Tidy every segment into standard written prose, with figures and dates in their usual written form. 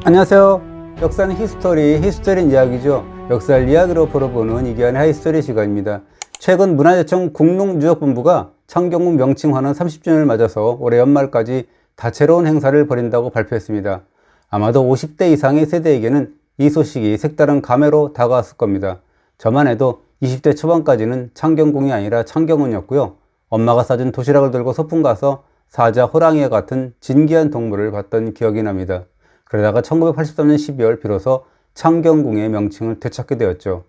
안녕하세요. 역사는 히스토리는 이야기죠. 역사를 이야기로 풀어보는 이기환의 하이스토리 시간입니다. 최근 문화재청 국농유적본부가 창경궁 명칭환원 30주년을 맞아서 올해 연말까지 다채로운 행사를 벌인다고 발표했습니다. 아마도 50대 이상의 세대에게는 이 소식이 색다른 감회로 다가왔을 겁니다. 저만 해도 20대 초반까지는 창경궁이 아니라 창경원이었고요. 엄마가 싸준 도시락을 들고 소풍 가서 사자, 호랑이와 같은 진귀한 동물을 봤던 기억이 납니다. 그러다가 1983년 12월 비로소 창경궁의 명칭을 되찾게 되었죠.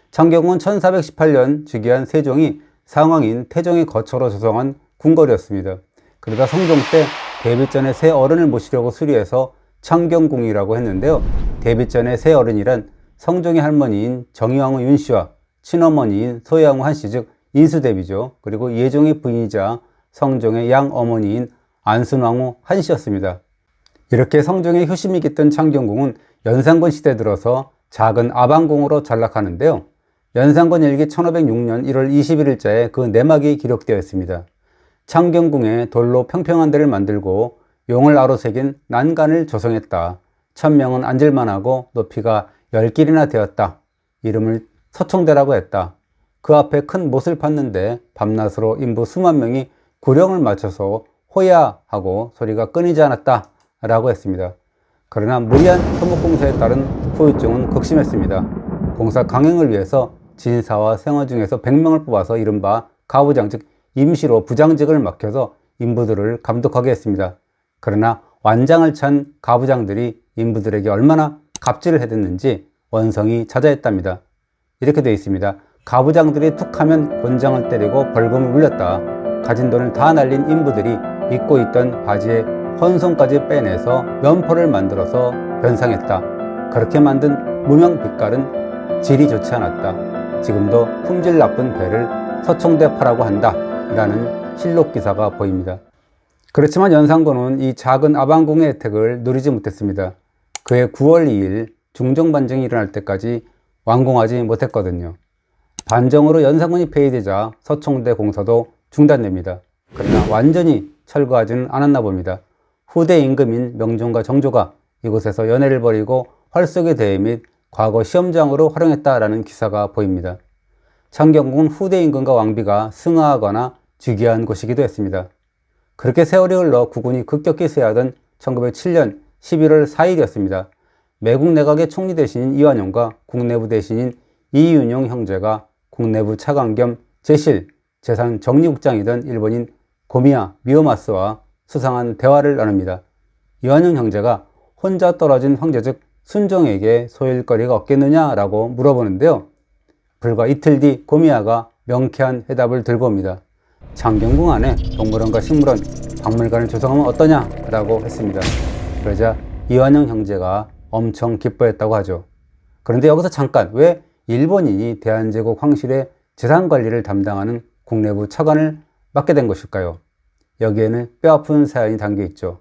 창경궁은 1418년 즉위한 세종이 상왕인 태종의 거처로 조성한 궁궐이었습니다. 그러다 성종 때 데뷔전에 새 어른을 모시려고 수리해서 창경궁이라고 했는데요. 데뷔전의 새 어른이란 성종의 할머니인 정의왕후 윤씨와 친어머니인 소혜왕후 한씨 즉 인수대비죠. 그리고 예종의 부인이자 성종의 양어머니인 안순왕후 한씨였습니다. 이렇게 성종의 효심이 깃든 창경궁은 연산군 시대 들어서 작은 아방궁으로 전락하는데요. 연산군 일기 1506년 1월 21일자에 그 내막이 기록되어 있습니다. 창경궁에 돌로 평평한 데를 만들고 용을 아로 새긴 난간을 조성했다. 천명은 앉을만하고 높이가 10길이나 되었다. 이름을 서총대라고 했다. 그 앞에 큰 못을 팠는데 밤낮으로 인부 수만 명이 구령을 맞춰서 호야 하고 소리가 끊이지 않았다 라고 했습니다. 그러나 무리한 토목공사에 따른 후유증은 극심했습니다. 공사 강행을 위해서 진사와 생화 중에서 100명을 뽑아서 이른바 가부장 즉 임시로 부장직을 맡겨서 인부들을 감독하게 했습니다. 그러나 완장을 찬 가부장들이 인부들에게 얼마나 갑질을 해댔는지 원성이 자자했답니다. 이렇게 되어 있습니다. 가부장들이 툭하면 곤장을 때리고 벌금을 물렸다. 가진 돈을 다 날린 인부들이 입고 있던 바지에 헌송까지 빼내서 면포를 만들어서 변상했다. 그렇게 만든 무명 빛깔은 질이 좋지 않았다. 지금도 품질 나쁜 배를 서총대파라고 한다 라는 실록 기사가 보입니다. 그렇지만 연산군은 이 작은 아방궁의 혜택을 누리지 못했습니다. 그해 9월 2일 중정반정이 일어날 때까지 완공하지 못했거든요. 반정으로 연산군이 폐위되자 서총대 공사도 중단됩니다. 그러나 완전히 철거하지는 않았나 봅니다. 후대 임금인 명종과 정조가 이곳에서 연애를 벌이고 활쏘기 대회 및 과거 시험장으로 활용했다라는 기사가 보입니다. 창경궁은 후대 임금과 왕비가 승하하거나 즉위한 곳이기도 했습니다. 그렇게 세월이 흘러 국군이 급격히 쇠하던 1907년 11월 4일이었습니다. 매국 내각의 총리 대신인 이완용과 국내부 대신인 이윤용 형제가 국내부 차관 겸 제실, 재산 정리국장이던 일본인 고미야 미오마스와 수상한 대화를 나눕니다. 이완용 형제가 혼자 떨어진 황제 즉 순종에게 소일거리가 없겠느냐라고 물어보는데요. 불과 이틀 뒤 고미야가 명쾌한 해답을 들고 옵니다. 창경궁 안에 동물원과 식물원, 박물관을 조성하면 어떠냐라고 했습니다. 그러자 이완용 형제가 엄청 기뻐했다고 하죠. 그런데 여기서 잠깐 왜 일본인이 대한제국 황실의 재산관리를 담당하는 국내부 차관을 맡게 된 것일까요? 여기에는 뼈아픈 사연이 담겨 있죠.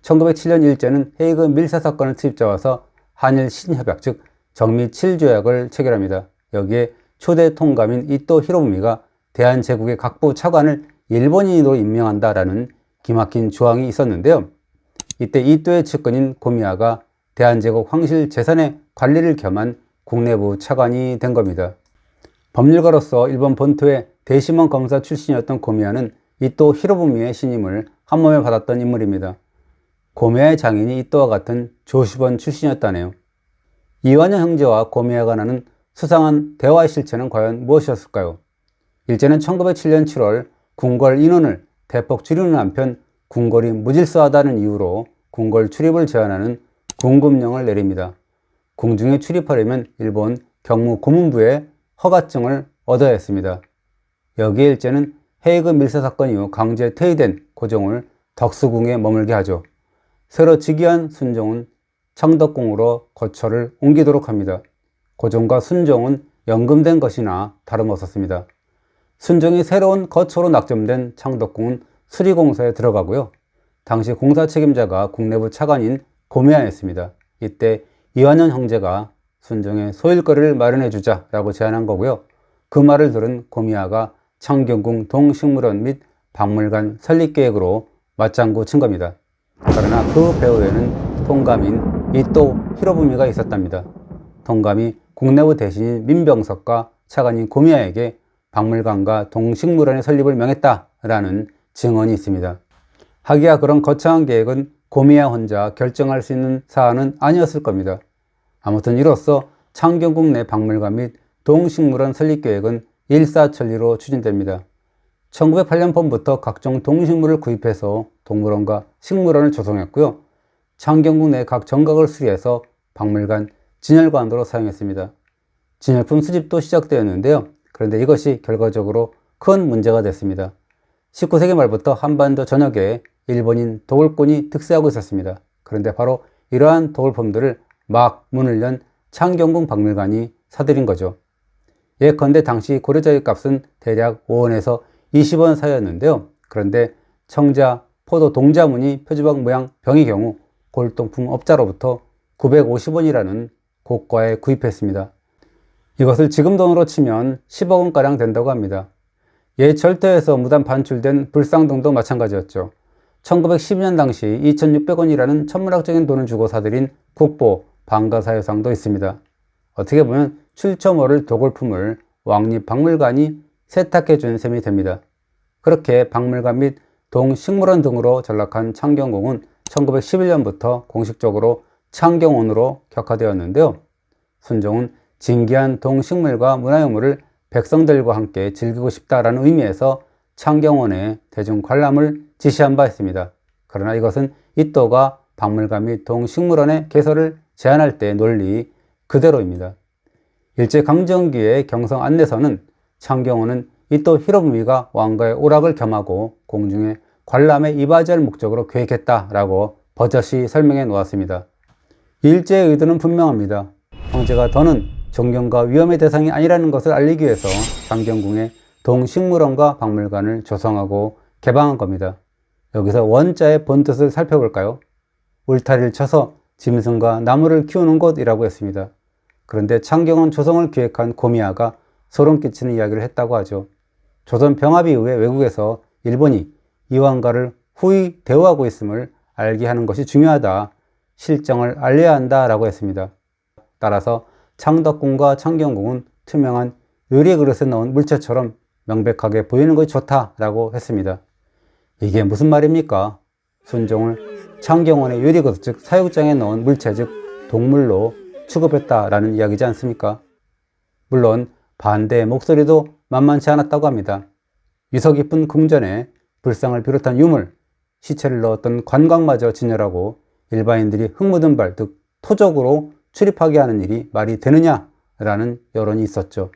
1907년 일제는 헤이그 밀사 사건을 투입잡아서 한일 신협약 즉 정미 7조약을 체결합니다. 여기에 초대 통감인 이토 히로부미가 대한제국의 각부 차관을 일본인으로 임명한다라는 기막힌 조항이 있었는데요. 이때 이토의 측근인 고미야가 대한제국 황실 재산의 관리를 겸한 국내부 차관이 된 겁니다. 법률가로서 일본 본토의 대심원 검사 출신이었던 고미야는 이토 히로부미의 신임을 한몸에 받았던 인물입니다. 고미야의 장인이 이토와 같은 조슈번 출신이었다네요. 이완용 형제와 고미야가 나눈 수상한 대화의 실체는 과연 무엇이었을까요? 일제는 1907년 7월 궁궐 인원을 대폭 줄이는 한편 궁궐이 무질서하다는 이유로 궁궐 출입을 제한하는 궁금령을 내립니다. 궁중에 출입하려면 일본 경무 고문부의 허가증을 얻어야 했습니다. 여기에 일제는 헤이그 밀사 사건 이후 강제 퇴위된 고종을 덕수궁에 머물게 하죠. 새로 즉위한 순종은 창덕궁으로 거처를 옮기도록 합니다. 고종과 순종은 연금된 것이나 다름없었습니다. 순종이 새로운 거처로 낙점된 창덕궁은 수리공사에 들어가고요. 당시 공사 책임자가 국내부 차관인 고미야였습니다. 이때 이완용 형제가 순종의 소일거리를 마련해주자 라고 제안한 거고요. 그 말을 들은 고미야가 창경궁 동식물원 및 박물관 설립 계획으로 맞장구 친 겁니다. 그러나 그 배후에는 통감인 이 또 히로부미가 있었답니다. 동감이 국내부 대신인 민병석과 차관인 고미야에게 박물관과 동식물원의 설립을 명했다라는 증언이 있습니다. 하기야 그런 거창한 계획은 고미야 혼자 결정할 수 있는 사안은 아니었을 겁니다. 아무튼 이로써 창경궁 내 박물관 및 동식물원 설립 계획은 일사천리로 추진됩니다. 1908년 봄부터 각종 동식물을 구입해서 동물원과 식물원을 조성했고요. 창경궁 내 각 정각을 수리해서 박물관, 진열관으로 사용했습니다. 진열품 수집도 시작되었는데요. 그런데 이것이 결과적으로 큰 문제가 됐습니다. 19세기 말부터 한반도 전역에 일본인 도굴꾼이 득세하고 있었습니다. 그런데 바로 이러한 도굴품들을 막 문을 연 창경궁 박물관이 사들인 거죠. 예컨대 당시 고려자의 값은 대략 5원에서 20원 사이였는데요. 그런데 청자, 포도 동자무늬 표주박 모양 병의 경우 골동품 업자로부터 950원이라는 고가에 구입했습니다. 이것을 지금 돈으로 치면 10억 원가량 된다고 합니다. 옛 절터에서 무단 반출된 불상등도 마찬가지였죠. 1912년 당시 2,600원이라는 천문학적인 돈을 주고 사들인 국보, 방가사유상도 있습니다. 어떻게 보면 출처모를 도굴품을 왕립 박물관이 세탁해 준 셈이 됩니다. 그렇게 박물관 및 동식물원 등으로 전락한 창경궁은 1911년부터 공식적으로 창경원으로 격화되었는데요. 순종은 진귀한 동식물과 문화유물을 백성들과 함께 즐기고 싶다라는 의미에서 창경원의 대중 관람을 지시한 바 있습니다. 그러나 이것은 이또가 박물관 및 동식물원의 개설을 제한할 때 논리 그대로입니다. 일제강점기의 경성 안내서는 창경원은 이또 히로부미가 왕가의 오락을 겸하고 공중에 관람에 이바지할 목적으로 계획했다라고 버젓이 설명해 놓았습니다. 일제의 의도는 분명합니다. 황제가 더는 존경과 위험의 대상이 아니라는 것을 알리기 위해서 창경궁에 동식물원과 박물관을 조성하고 개방한 겁니다. 여기서 원자의 본뜻을 살펴볼까요? 울타리를 쳐서 짐승과 나무를 키우는 곳이라고 했습니다. 그런데 창경원 조성을 기획한 고미야가 소름 끼치는 이야기를 했다고 하죠. 조선 병합 이후에 외국에서 일본이 이왕가를 후히 대우하고 있음을 알게 하는 것이 중요하다. 실정을 알려야 한다 라고 했습니다. 따라서 창덕궁과 창경궁은 투명한 유리 그릇에 넣은 물체처럼 명백하게 보이는 것이 좋다라고 했습니다. 이게 무슨 말입니까? 순종을 창경원의 유리 그릇 즉 사육장에 넣은 물체 즉 동물로 취급했다라는 이야기지 않습니까? 물론 반대의 목소리도 만만치 않았다고 합니다. 유서 깊은 궁전에 불상을 비롯한 유물, 시체를 넣었던 관광마저 진열하고 일반인들이 흙 묻은 발, 즉 토적으로 출입하게 하는 일이 말이 되느냐라는 여론이 있었죠.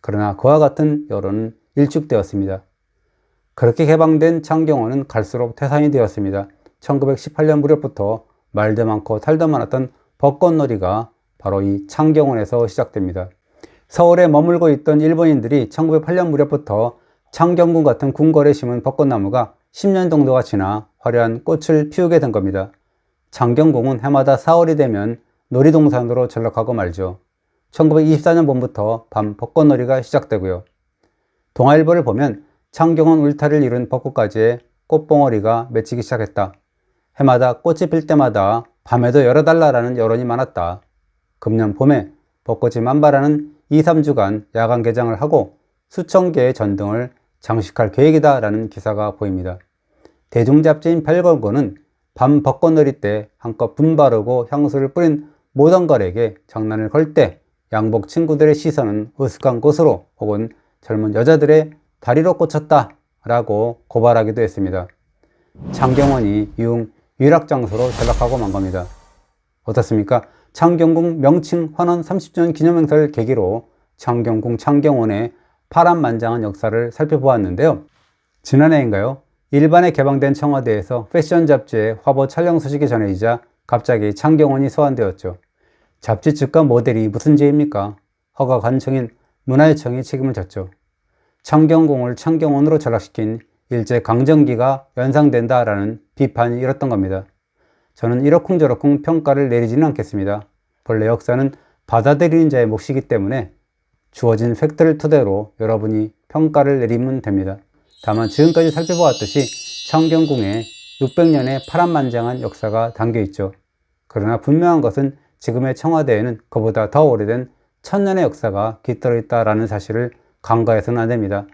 그러나 그와 같은 여론은 일축되었습니다. 그렇게 개방된 창경원은 갈수록 태산이 되었습니다. 1918년 무렵부터 말도 많고 탈도 많았던 벚꽃놀이가 바로 이 창경원에서 시작됩니다. 서울에 머물고 있던 일본인들이 1908년 무렵부터 창경궁 같은 궁궐에 심은 벚꽃나무가 10년 정도가 지나 화려한 꽃을 피우게 된 겁니다. 창경궁은 해마다 4월이 되면 놀이동산으로 전락하고 말죠. 1924년 봄부터 밤 벚꽃놀이가 시작되고요. 동아일보를 보면 창경원 울타리를 이룬 벚꽃가지에 꽃봉오리가 맺히기 시작했다. 해마다 꽃이 필 때마다 밤에도 열어달라라는 여론이 많았다. 금년 봄에 벚꽃이 만발하는 2, 3주간 야간 개장을 하고 수천 개의 전등을 장식할 계획이다 라는 기사가 보입니다. 대중잡지인 별건고는 밤 벚꽃놀이 때 한껏 분바르고 향수를 뿌린 모던걸에게 장난을 걸 때 양복 친구들의 시선은 으슥한 곳으로 혹은 젊은 여자들의 다리로 꽂혔다 라고 고발하기도 했습니다. 창경원이 이후 유락장소로 전락하고 만 겁니다. 어떻습니까? 창경궁 명칭 환원 30주년 기념행사를 계기로 창경궁 창경원의 파란만장한 역사를 살펴보았는데요. 지난해인가요? 일반에 개방된 청와대에서 패션 잡지의 화보 촬영 소식이 전해지자 갑자기 창경원이 소환되었죠. 잡지 측과 모델이 무슨 죄입니까? 허가 관청인 문화유청이 책임을 졌죠. 창경궁을 창경원으로 전락시킨 일제 강점기가 연상된다라는 비판이 일었던 겁니다. 저는 이러쿵저러쿵 평가를 내리지는 않겠습니다. 본래 역사는 받아들이는 자의 몫이기 때문에 주어진 팩트를 토대로 여러분이 평가를 내리면 됩니다. 다만 지금까지 살펴보았듯이 창경궁에 600년의 파란만장한 역사가 담겨 있죠. 그러나 분명한 것은 지금의 청와대에는 그보다 더 오래된 천년의 역사가 깃들어 있다라는 사실을 간과해서는 안 됩니다.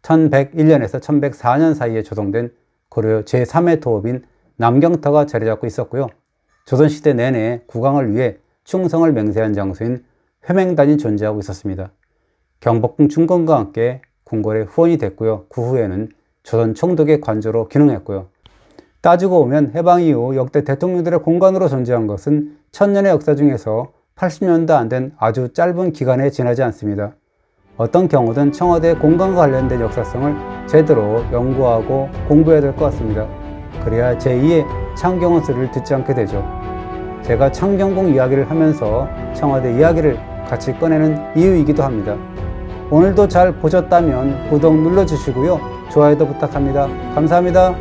1101년에서 1104년 사이에 조성된 고려 제3의 토업인 남경터가 자리 잡고 있었고요. 조선시대 내내 국왕을 위해 충성을 맹세한 장소인 회맹단이 존재하고 있었습니다. 경복궁 중건과 함께 궁궐의 후원이 됐고요. 그 후에는 조선 총독의 관저로 기능했고요. 따지고 보면 해방 이후 역대 대통령들의 공간으로 존재한 것은 천년의 역사 중에서 80년도 안 된 아주 짧은 기간에 지나지 않습니다. 어떤 경우든 청와대 공간과 관련된 역사성을 제대로 연구하고 공부해야 될 것 같습니다. 그래야 제2의 창경원수를 듣지 않게 되죠. 제가 창경궁 이야기를 하면서 청와대 이야기를 같이 꺼내는 이유이기도 합니다. 오늘도 잘 보셨다면 구독 눌러주시고요. 좋아요도 부탁합니다. 감사합니다.